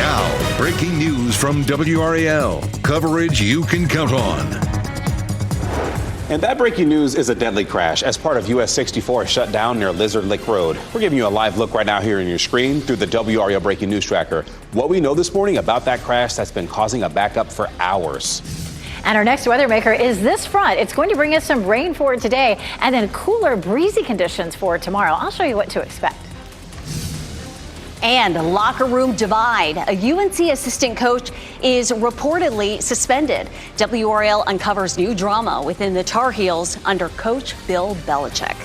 Now, breaking news from WRAL. Coverage you can count on. And that breaking news is a deadly crash as part of US 64 shut down near Lizard Lick Road. We're giving you a live look right now here on your screen through the WRAL breaking news tracker. What we know this morning about that crash that's been causing a backup for hours. And our next weather maker is this front. It's going to bring us some rain for today and then cooler, breezy conditions for tomorrow. I'll show you what to expect. And locker room divide. A UNC assistant coach is reportedly suspended. WRAL uncovers new drama within the Tar Heels under Coach Bill Belichick.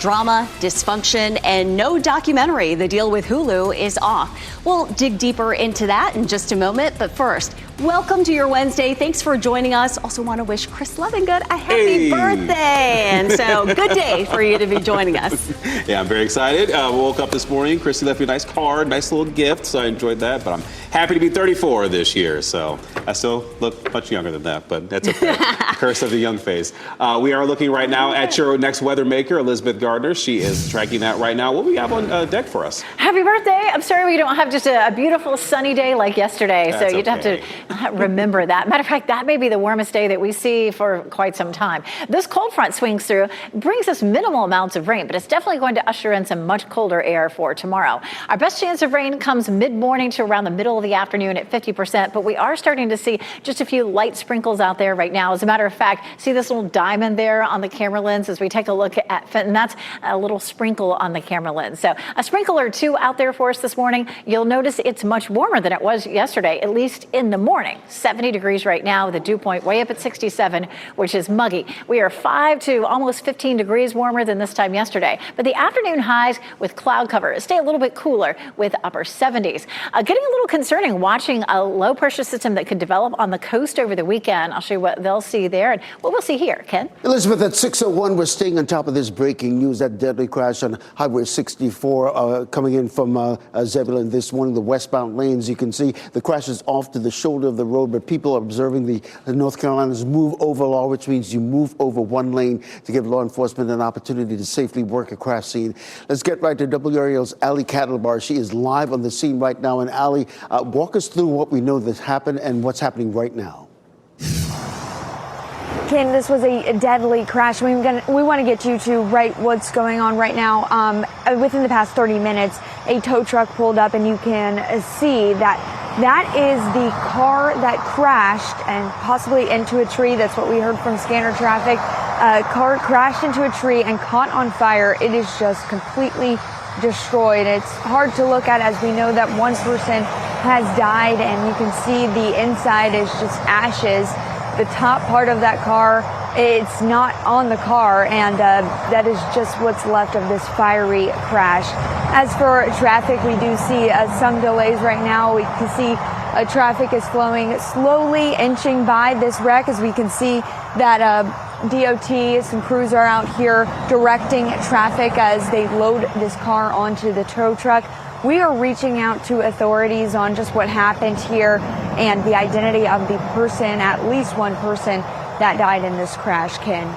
Drama, dysfunction, and no documentary. The deal with Hulu is off. We'll dig deeper into that in just a moment. But first, welcome to your Wednesday. Thanks for joining us. Also want to wish Chris Lovingood a happy birthday. And so good day for you to be joining us. Yeah, I'm very excited. Woke up this morning. Chrissy left me a nice card, nice little gift. So I enjoyed that. But I'm happy to be 34 this year. So I still look much younger than that. But that's okay. Curse of the young face. We are looking right now at your next weather maker, Elizabeth Gardner. She is tracking that right now. What do we have on deck for us? Happy birthday. I'm sorry we don't have just a beautiful sunny day like yesterday. That's so you'd have to remember that. Matter of fact, that may be the warmest day that we see for quite some time. This cold front swings through, brings us minimal amounts of rain, but it's definitely going to usher in some much colder air for tomorrow. Our best chance of rain comes mid-morning to around the middle of the afternoon at 50%, but we are starting to see just a few light sprinkles out there right now. As a matter of fact, see this little diamond there on the camera lens as we take a look at Fenton? That's a little sprinkle on the camera lens. So a sprinkle or two out there for us this morning. You'll notice it's much warmer than it was yesterday, at least in the morning. 70 degrees right now with a dew point way up at 67, which is muggy. We are 5 to almost 15 degrees warmer than this time yesterday. But the afternoon highs with cloud cover stay a little bit cooler with upper 70s. Getting a little concerning watching a low pressure system that could develop on the coast over the weekend. I'll show you what they'll see there and what we'll see here. Ken? Elizabeth, at 6:01, we're staying on top of this breaking news. That deadly crash on Highway 64 coming in from Zebulon this morning, the westbound lanes. You can see the crash is off to the shoulder of the road, but people are observing the North Carolina's move over law, which means you move over one lane to give law enforcement an opportunity to safely work a crash scene. Let's get right to WRAL's Ali Cattlebar. She is live on the scene right now. And Ali, walk us through what we know that happened and what's happening right now. Ken, this was a deadly crash. We want to get you to what's going on right now. Within the past 30 minutes, a tow truck pulled up, and you can see that is the car that crashed and possibly into a tree. That's what we heard from scanner traffic. Car crashed into a tree and caught on fire. It is just completely destroyed. It's hard to look at as we know that one person has died, and you can see the inside is just ashes. The top part of that car, it's not on the car, and that is just what's left of this fiery crash. As for traffic, we do see some delays right now. We can see traffic is flowing slowly, inching by this wreck, as we can see that DOT, some crews are out here directing traffic as they load this car onto the tow truck. We are reaching out to authorities on just what happened here and the identity of the person, at least one person that died in this crash, Ken.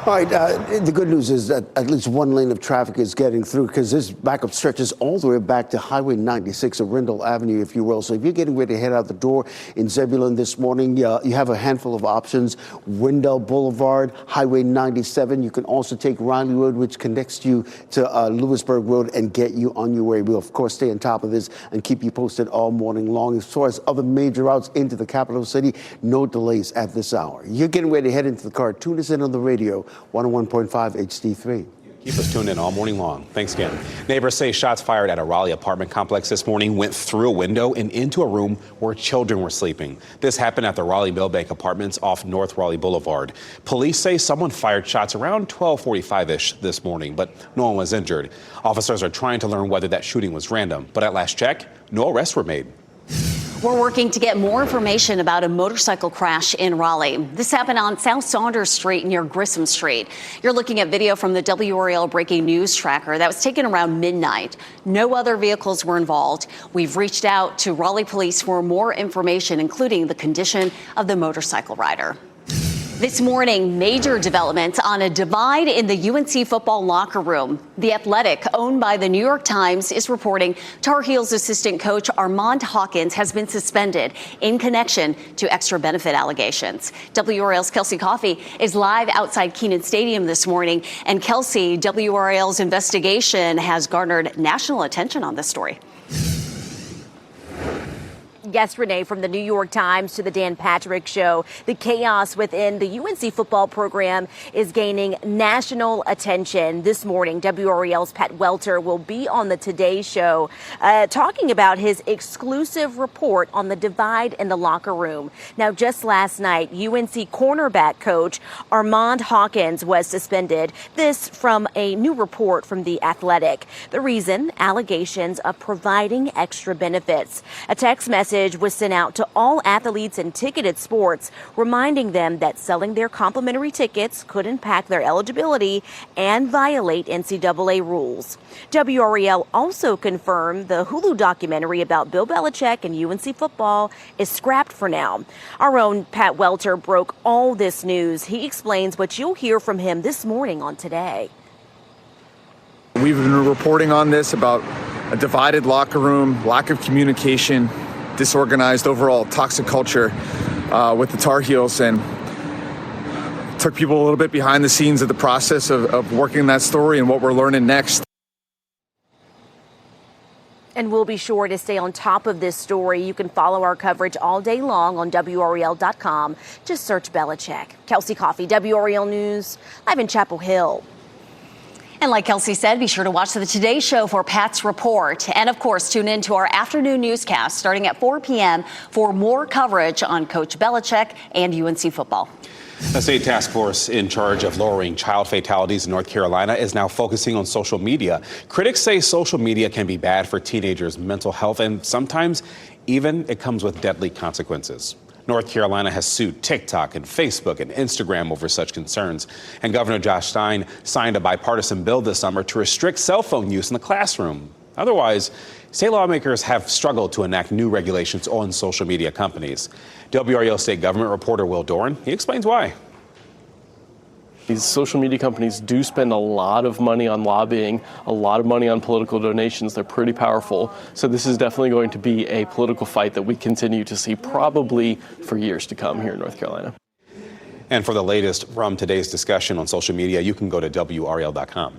All right, the good news is that at least one lane of traffic is getting through, because this backup stretches all the way back to Highway 96, or Rindle Avenue, if you will. So if you're getting ready to head out the door in Zebulon this morning, you have a handful of options. Wendell Boulevard, Highway 97. You can also take Riley Road, which connects you to Lewisburg Road, and get you on your way. We'll, of course, stay on top of this and keep you posted all morning long. As far as other major routes into the capital city, no delays at this hour. You're getting ready to head into the car. Tune us in on the radio. 101.5 HD3. Keep us tuned in all morning long. Thanks again. Neighbors say shots fired at a Raleigh apartment complex this morning went through a window and into a room where children were sleeping. This happened at the Raleigh Millbank Apartments off North Raleigh Boulevard. Police say someone fired shots around 12:45-ish this morning, but no one was injured. Officers are trying to learn whether that shooting was random, but at last check, no arrests were made. We're working to get more information about a motorcycle crash in Raleigh. This happened on South Saunders Street near Grissom Street. You're looking at video from the WRAL breaking news tracker that was taken around midnight. No other vehicles were involved. We've reached out to Raleigh police for more information, including the condition of the motorcycle rider. This morning, major developments on a divide in the UNC football locker room. The Athletic, owned by the New York Times, is reporting Tar Heels assistant coach Armand Hawkins has been suspended in connection to extra benefit allegations. WRAL's Kelsey Coffey is live outside Kenan Stadium this morning. And Kelsey, WRAL's investigation has garnered national attention on this story. Yes, Renee, from the New York Times to the Dan Patrick Show, the chaos within the UNC football program is gaining national attention. This morning, WRAL's Pat Welter will be on the Today Show talking about his exclusive report on the divide in the locker room. Now, just last night, UNC cornerback coach Armand Hawkins was suspended. This from a new report from The Athletic. The reason? Allegations of providing extra benefits. A text message was sent out to all athletes in ticketed sports, reminding them that selling their complimentary tickets could impact their eligibility and violate NCAA rules. WRAL also confirmed the Hulu documentary about Bill Belichick and UNC football is scrapped for now. Our own Pat Welter broke all this news. He explains what you'll hear from him this morning on Today. We've been reporting on this about a divided locker room, lack of communication, disorganized overall toxic culture with the Tar Heels, and took people a little bit behind the scenes of the process of working that story and what we're learning next. And we'll be sure to stay on top of this story. You can follow our coverage all day long on WRAL.com. Just search Belichick. Kelsey Coffey, WRAL News, live in Chapel Hill. And like Kelsey said, be sure to watch the Today Show for Pat's report. And of course, tune in to our afternoon newscast starting at 4 p.m. for more coverage on Coach Belichick and UNC football. A state task force in charge of lowering child fatalities in North Carolina is now focusing on social media. Critics say social media can be bad for teenagers' mental health, and sometimes even it comes with deadly consequences. North Carolina has sued TikTok and Facebook and Instagram over such concerns. And Governor Josh Stein signed a bipartisan bill this summer to restrict cell phone use in the classroom. Otherwise, state lawmakers have struggled to enact new regulations on social media companies. WRAL state government reporter Will Doran, he explains why. These social media companies do spend a lot of money on lobbying, a lot of money on political donations. They're pretty powerful. So this is definitely going to be a political fight that we continue to see probably for years to come here in North Carolina. And for the latest from today's discussion on social media, you can go to WRAL.com.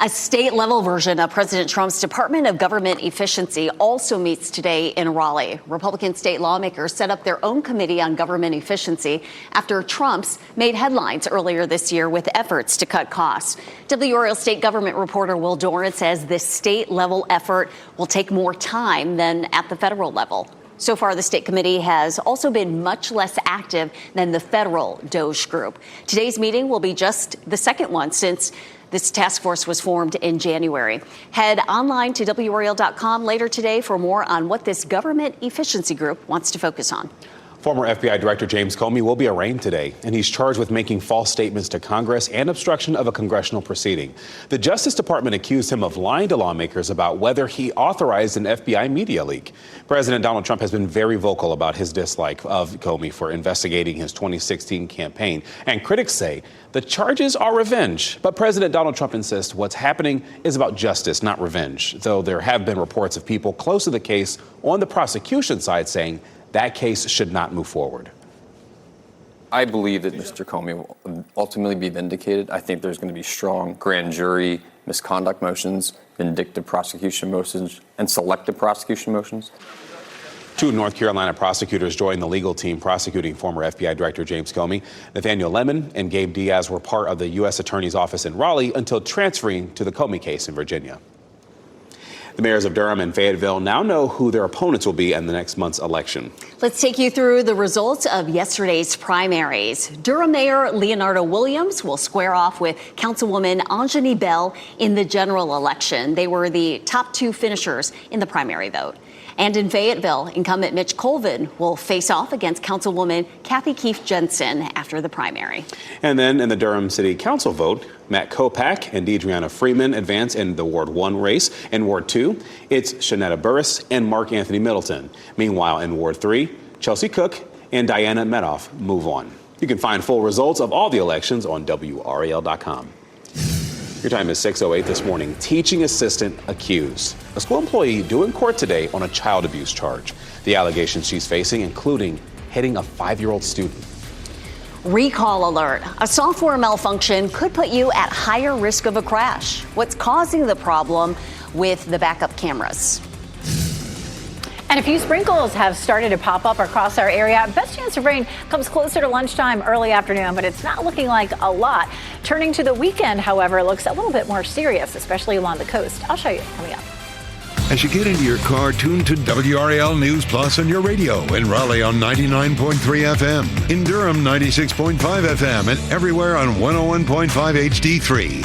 A state-level version of President Trump's Department of Government Efficiency also meets today in Raleigh. Republican state lawmakers set up their own committee on government efficiency after Trump's made headlines earlier this year with efforts to cut costs. WRAL state government reporter Will Doran says this state-level effort will take more time than at the federal level. So far, the state committee has also been much less active than the federal DOGE group. Today's meeting will be just the second one since this task force was formed in January. Head online to WRAL.com later today for more on what this government efficiency group wants to focus on. Former FBI Director James Comey will be arraigned today, and he's charged with making false statements to Congress and obstruction of a congressional proceeding. The Justice Department accused him of lying to lawmakers about whether he authorized an FBI media leak. President Donald Trump has been very vocal about his dislike of Comey for investigating his 2016 campaign, and critics say the charges are revenge. But President Donald Trump insists what's happening is about justice, not revenge, though there have been reports of people close to the case on the prosecution side saying that case should not move forward. I believe that Mr. Comey will ultimately be vindicated. I think there's going to be strong grand jury misconduct motions, vindictive prosecution motions, and selective prosecution motions. Two North Carolina prosecutors joined the legal team prosecuting former FBI Director James Comey. Nathaniel Lemon and Gabe Diaz were part of the U.S. Attorney's Office in Raleigh until transferring to the Comey case in Virginia. The mayors of Durham and Fayetteville now know who their opponents will be in the next month's election. Let's take you through the results of yesterday's primaries. Durham Mayor Leonardo Williams will square off with Councilwoman Anjani Bell in the general election. They were the top two finishers in the primary vote. And in Fayetteville, incumbent Mitch Colvin will face off against Councilwoman Kathy Keefe Jensen after the primary. And then in the Durham City Council vote, Matt Kopak and Deidreana Freeman advance in the Ward 1 race. In Ward 2, it's Shanetta Burris and Mark Anthony Middleton. Meanwhile, in Ward 3, Chelsea Cook and Diana Medoff move on. You can find full results of all the elections on WRAL.com. Your time is 6:08 this morning. Teaching assistant accused. A school employee due in court today on a child abuse charge. The allegations she's facing, including hitting a 5-year-old student. Recall alert. A software malfunction could put you at higher risk of a crash. What's causing the problem with the backup cameras? And a few sprinkles have started to pop up across our area. Best chance of rain comes closer to lunchtime, early afternoon, but it's not looking like a lot. Turning to the weekend, however, looks a little bit more serious, especially along the coast. I'll show you coming up. As you get into your car, tune to WRAL News Plus on your radio. In Raleigh on 99.3 FM. In Durham, 96.5 FM. And everywhere on 101.5 HD3.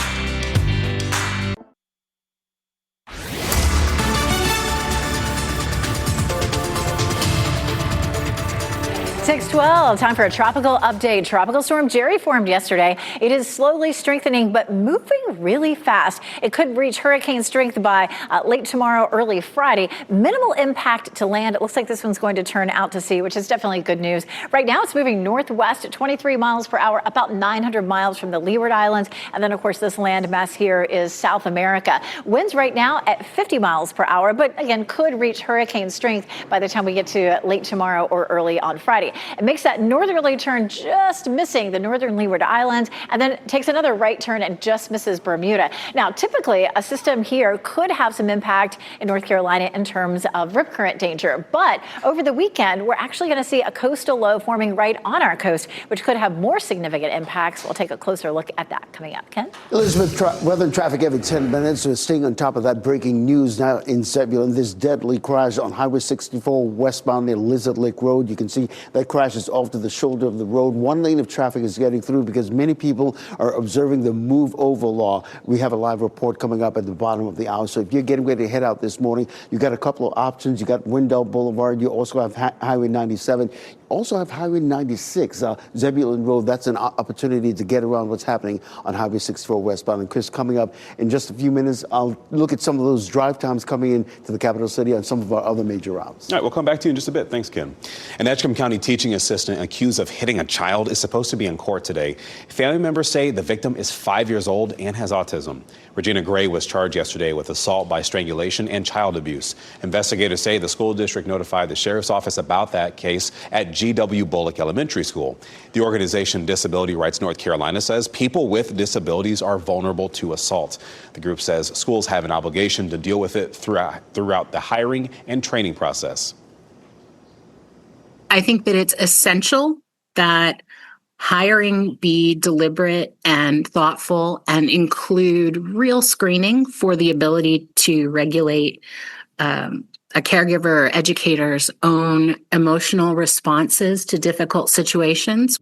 6:12, time for a tropical update. Tropical storm Jerry formed yesterday. It is slowly strengthening, but moving really fast. It could reach hurricane strength by late tomorrow, early Friday. Minimal impact to land. It looks like this one's going to turn out to sea, which is definitely good news. Right now, it's moving northwest at 23 miles per hour, about 900 miles from the Leeward Islands. And then, of course, this landmass here is South America. Winds right now at 50 miles per hour, but again, could reach hurricane strength by the time we get to late tomorrow or early on Friday. It makes that northerly turn, just missing the northern Leeward Islands, and then it takes another right turn and just misses Bermuda. Now, typically, a system here could have some impact in North Carolina in terms of rip current danger. But over the weekend, we're actually going to see a coastal low forming right on our coast, which could have more significant impacts. We'll take a closer look at that coming up. Ken? Elizabeth, weather and traffic every 10 minutes. We're staying on top of that breaking news now in Zebulon. This deadly crash on Highway 64 westbound near Lizard Lake Road. You can see that crash is off to the shoulder of the road. One lane of traffic is getting through because many people are observing the move over law. We have a live report coming up at the bottom of the hour. So if you're getting ready to head out this morning, you got a couple of options. You got Wendell Boulevard. You also have Highway 97. Also have Highway 96, Zebulon Road. That's an opportunity to get around what's happening on Highway 64 westbound. And Chris, coming up in just a few minutes, I'll look at some of those drive times coming in to the capital city on some of our other major routes. All right, we'll come back to you in just a bit. Thanks, Ken. An Edgecombe County teaching assistant accused of hitting a child is supposed to be in court today. Family members say the victim is 5 years old and has autism. Regina Gray was charged yesterday with assault by strangulation and child abuse. Investigators say the school district notified the sheriff's office about that case at G.W. Bullock Elementary School. The organization Disability Rights North Carolina says people with disabilities are vulnerable to assault. The group says schools have an obligation to deal with it throughout the hiring and training process. I think that it's essential that hiring be deliberate and thoughtful and include real screening for the ability to regulate a caregiver or educator's own emotional responses to difficult situations.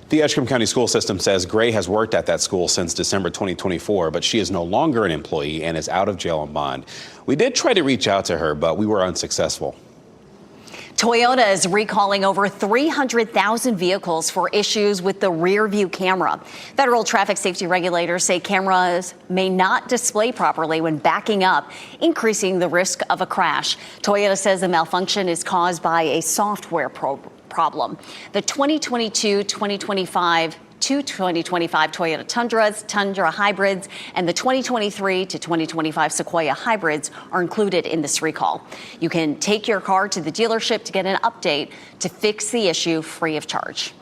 The Edgecombe County School System says Gray has worked at that school since December 2024, but she is no longer an employee and is out of jail on bond. We did try to reach out to her, but we were unsuccessful. Toyota is recalling over 300,000 vehicles for issues with the rear view camera. Federal traffic safety regulators say cameras may not display properly when backing up, increasing the risk of a crash. Toyota says the malfunction is caused by a software problem. The 2022-2025 Toyota Tundras, Tundra hybrids, and the 2023 to 2025 Sequoia hybrids are included in this recall. You can take your car to the dealership to get an update to fix the issue free of charge.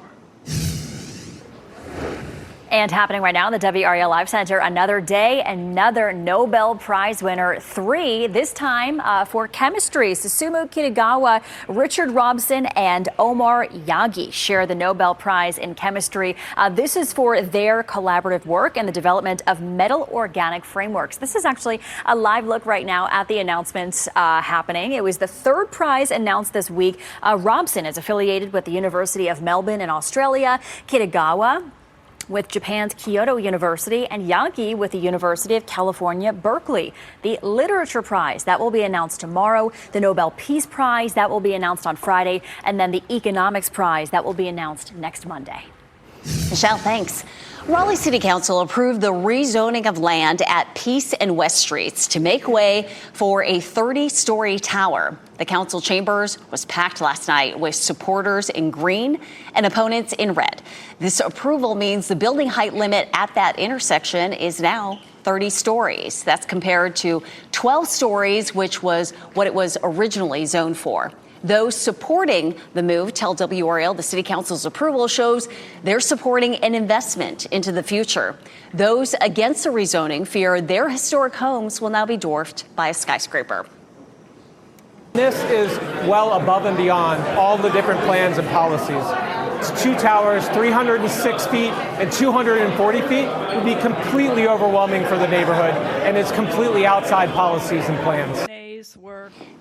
And happening right now in the WRAL Live Center, another day, another Nobel Prize winner, 3, this time for chemistry. Susumu Kitagawa, Richard Robson, and Omar Yagi share the Nobel Prize in chemistry. This is for their collaborative work and the development of metal organic frameworks. This is actually a live look right now at the announcements happening. It was the 3rd prize announced this week. Robson is affiliated with the University of Melbourne in Australia. Kitagawa with Japan's Kyoto University, and Yagi with the University of California, Berkeley. The Literature Prize, that will be announced tomorrow. The Nobel Peace Prize, that will be announced on Friday. And then the Economics Prize, that will be announced next Monday. Michelle, thanks. Raleigh City Council approved the rezoning of land at Peace and West Streets to make way for a 30-story tower. The council chambers was packed last night with supporters in green and opponents in red. This approval means the building height limit at that intersection is now 30 stories. That's compared to 12 stories, which was what it was originally zoned for. Those supporting the move tell WRAL the City Council's approval shows they're supporting an investment into the future. Those against the rezoning fear their historic homes will now be dwarfed by a skyscraper. This is well above and beyond all the different plans and policies. It's 2 towers, 306 feet and 240 feet. It would be completely overwhelming for the neighborhood, and it's completely outside policies and plans.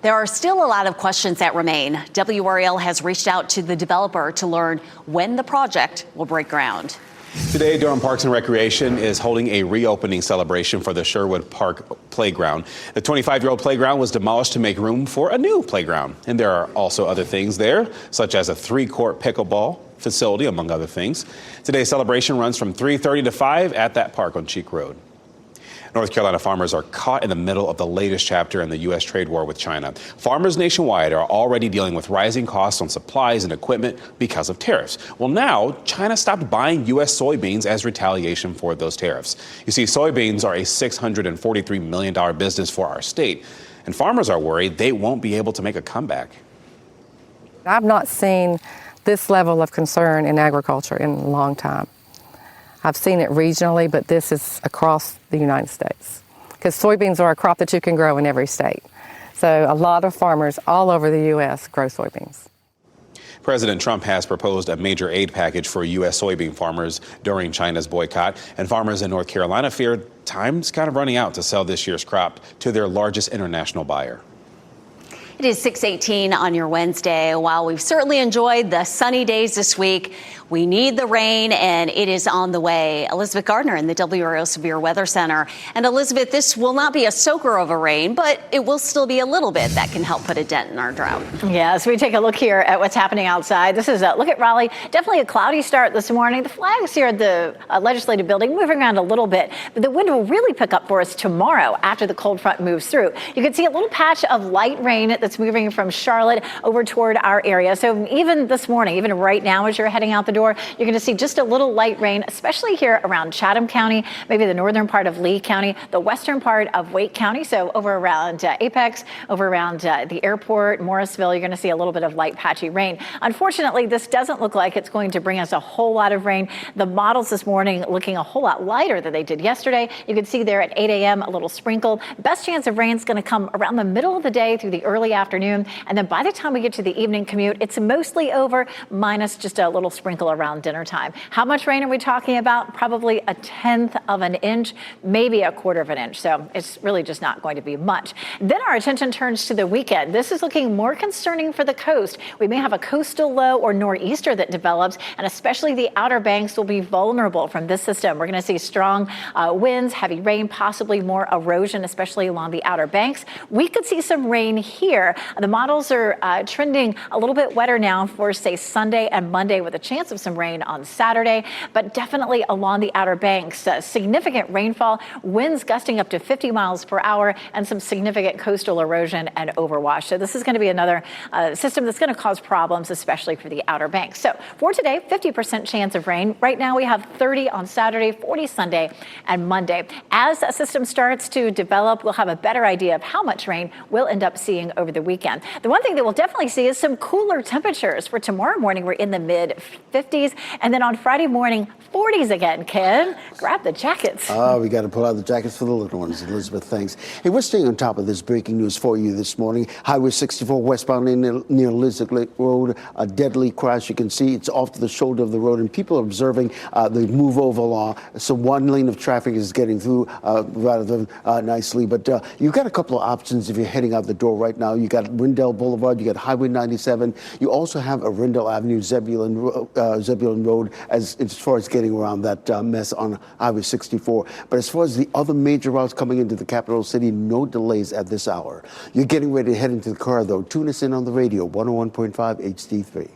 There are still a lot of questions that remain. WRAL has reached out to the developer to learn when the project will break ground. Today, Durham Parks and Recreation is holding a reopening celebration for the Sherwood Park playground. The 25-year-old playground was demolished to make room for a new playground. And there are also other things there, such as a 3-court pickleball facility, among other things. Today's celebration runs from 3:30 to 5 at that park on Cheek Road. North Carolina farmers are caught in the middle of the latest chapter in the U.S. trade war with China. Farmers nationwide are already dealing with rising costs on supplies and equipment because of tariffs. Well, now China stopped buying U.S. soybeans as retaliation for those tariffs. You see, soybeans are a $643 million business for our state, and farmers are worried they won't be able to make a comeback. I've not seen this level of concern in agriculture in a long time. I've seen it regionally, but this is across the United States because soybeans are a crop that you can grow in every state. So a lot of farmers all over the U.S. grow soybeans. President Trump has proposed a major aid package for U.S. soybean farmers during China's boycott, and farmers in North Carolina fear time's kind of running out to sell this year's crop to their largest international buyer. It is 6:18 on your Wednesday. While we've certainly enjoyed the sunny days this week, we need the rain, and it is on the way. Elizabeth Gardner in the WRAL Severe Weather Center. And Elizabeth, this will not be a soaker of a rain, but it will still be a little bit that can help put a dent in our drought. Yeah, so we take a look here at what's happening outside. This is a look at Raleigh. Definitely a cloudy start this morning. The flags here at the Legislative Building moving around a little bit, but the wind will really pick up for us tomorrow after the cold front moves through. You can see a little patch of light rain that's moving from Charlotte over toward our area. So even this morning, even right now as you're heading out the door, you're going to see just a little light rain, especially here around Chatham County, maybe the northern part of Lee County, the western part of Wake County. So over around Apex, over around the airport, Morrisville, you're going to see a little bit of light patchy rain. Unfortunately, this doesn't look like it's going to bring us a whole lot of rain. The models this morning looking a whole lot lighter than they did yesterday. You can see there at 8 a.m. a little sprinkle. Best chance of rain is going to come around the middle of the day through the early afternoon. And then by the time we get to the evening commute, it's mostly over, minus just a little sprinkle around dinner time. How much rain are we talking about? Probably 1/10 of an inch, maybe 1/4 of an inch. So it's really just not going to be much. Then our attention turns to the weekend. This is looking more concerning for the coast. We may have a coastal low or nor'easter that develops, and especially the Outer Banks will be vulnerable from this system. We're going to see strong winds, heavy rain, possibly more erosion, especially along the Outer Banks. We could see some rain here. The models are trending a little bit wetter now for, say, Sunday and Monday with a chance of some rain on Saturday, but definitely along the Outer Banks. Significant rainfall, winds gusting up to 50 miles per hour, and some significant coastal erosion and overwash. So this is going to be another system that's going to cause problems, especially for the Outer Banks. So for today, 50% chance of rain. Right now we have 30 on Saturday, 40 Sunday and Monday. As a system starts to develop, we'll have a better idea of how much rain we'll end up seeing over the weekend. The one thing that we'll definitely see is some cooler temperatures. For tomorrow morning, we're in the mid-50s, and then on Friday morning, 40s again. Ken, grab the jackets. We got to pull out the jackets for the little ones. Elizabeth, thanks. Hey, we're staying on top of this breaking news for you this morning. Highway 64 westbound near Elizabeth Road, a deadly crash. You can see it's off to the shoulder of the road, and people are observing the move over law. So one lane of traffic is getting through rather nicely. But you've got a couple of options if you're heading out the door right now. You got Rindell Boulevard, you got Highway 97. You also have a Rindell Avenue, Zebulon Road as far as getting around that mess on Highway 64. But as far as the other major routes coming into the capital city, no delays at this hour. You're getting ready to head into the car, though. Tune us in on the radio, 101.5 HD3.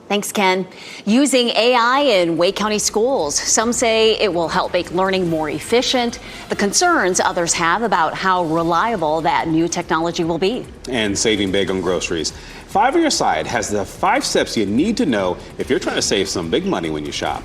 Thanks, Ken. Using AI in Wake County schools. Some say it will help make learning more efficient. The concerns others have about how reliable that new technology will be. And saving big on groceries. 5 on your side has the 5 steps you need to know if you're trying to save some big money when you shop.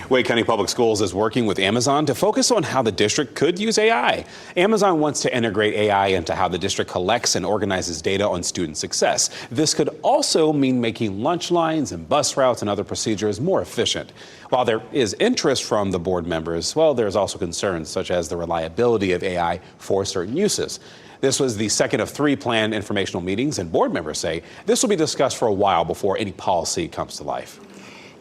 Wake County Public Schools is working with Amazon to focus on how the district could use AI. Amazon wants to integrate AI into how the district collects and organizes data on student success. This could also mean making lunch lines and bus routes and other procedures more efficient. While there is interest from the board members, well, there's also concerns such as the reliability of AI for certain uses. This was the second of 3 planned informational meetings, and board members say this will be discussed for a while before any policy comes to life.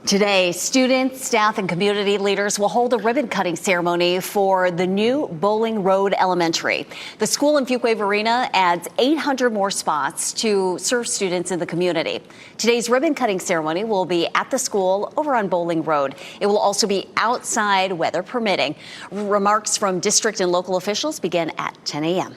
Today, students, staff, and community leaders will hold a ribbon-cutting ceremony for the new Bowling Road Elementary. The school in Fuquay Arena adds 800 more spots to serve students in the community. Today's ribbon-cutting ceremony will be at the school over on Bowling Road. It will also be outside, weather permitting. Remarks from district and local officials begin at 10 a.m.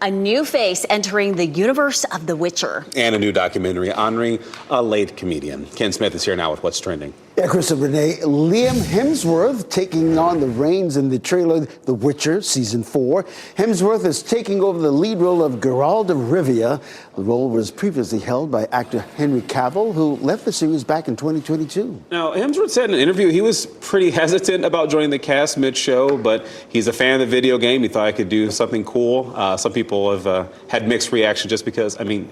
A new face entering the universe of The Witcher. And a new documentary honoring a late comedian. Ken Smith is here now with what's trending. Yeah, Chris and Renee, Liam Hemsworth taking on the reins in the trailer The Witcher Season 4. Hemsworth is taking over the lead role of Geralt of Rivia. The role was previously held by actor Henry Cavill, who left the series back in 2022. Now, Hemsworth said in an interview he was pretty hesitant about joining the cast mid-show, but he's a fan of the video game. He thought I could do something cool. Some people have had mixed reaction just because, I mean,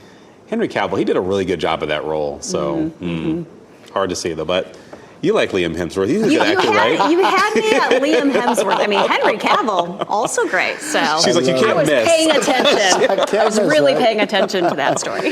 Henry Cavill, he did a really good job of that role. So, hard to see, though. But you like Liam Hemsworth. He's a good actor, right? You had me at Liam Hemsworth. I mean, Henry Cavill, also great. So she's like, you can't miss. I was paying attention. I was really paying attention to that story.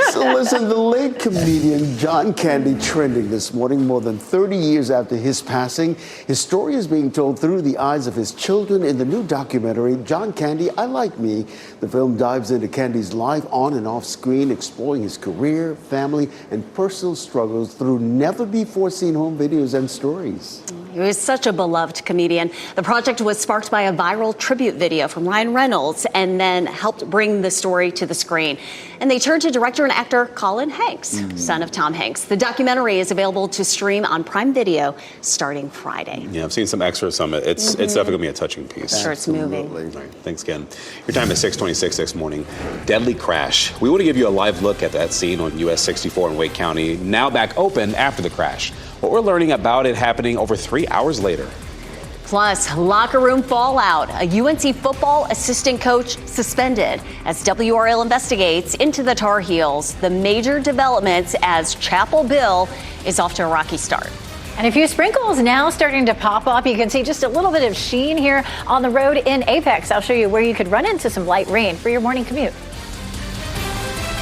So listen, the late comedian John Candy trending this morning, more than 30 years after his passing. His story is being told through the eyes of his children in the new documentary, John Candy, I Like Me. The film dives into Candy's life on and off screen, exploring his career, family, and personal struggles through never-before-seen home videos and stories. He was such a beloved comedian. The project was sparked by a viral tribute video from Ryan Reynolds and then helped bring the story to the screen. And they turned to director and actor Colin Hanks, son of Tom Hanks. The documentary is available to stream on Prime Video starting Friday. Yeah, I've seen some extras from it. It's definitely going to be a touching piece. Sure, it's moving. All right, thanks, Ken. Your time is 6:26 this morning. Deadly crash. We want to give you a live look at that scene on US 64 in Wake County, now back open after the crash. What we're learning about it happening over 3 hours later. Plus, locker room fallout. A UNC football assistant coach suspended as WRAL investigates into the Tar Heels. The major developments as Chapel Bill is off to a rocky start. And a few sprinkles now starting to pop up. You can see just a little bit of sheen here on the road in Apex. I'll show you where you could run into some light rain for your morning commute.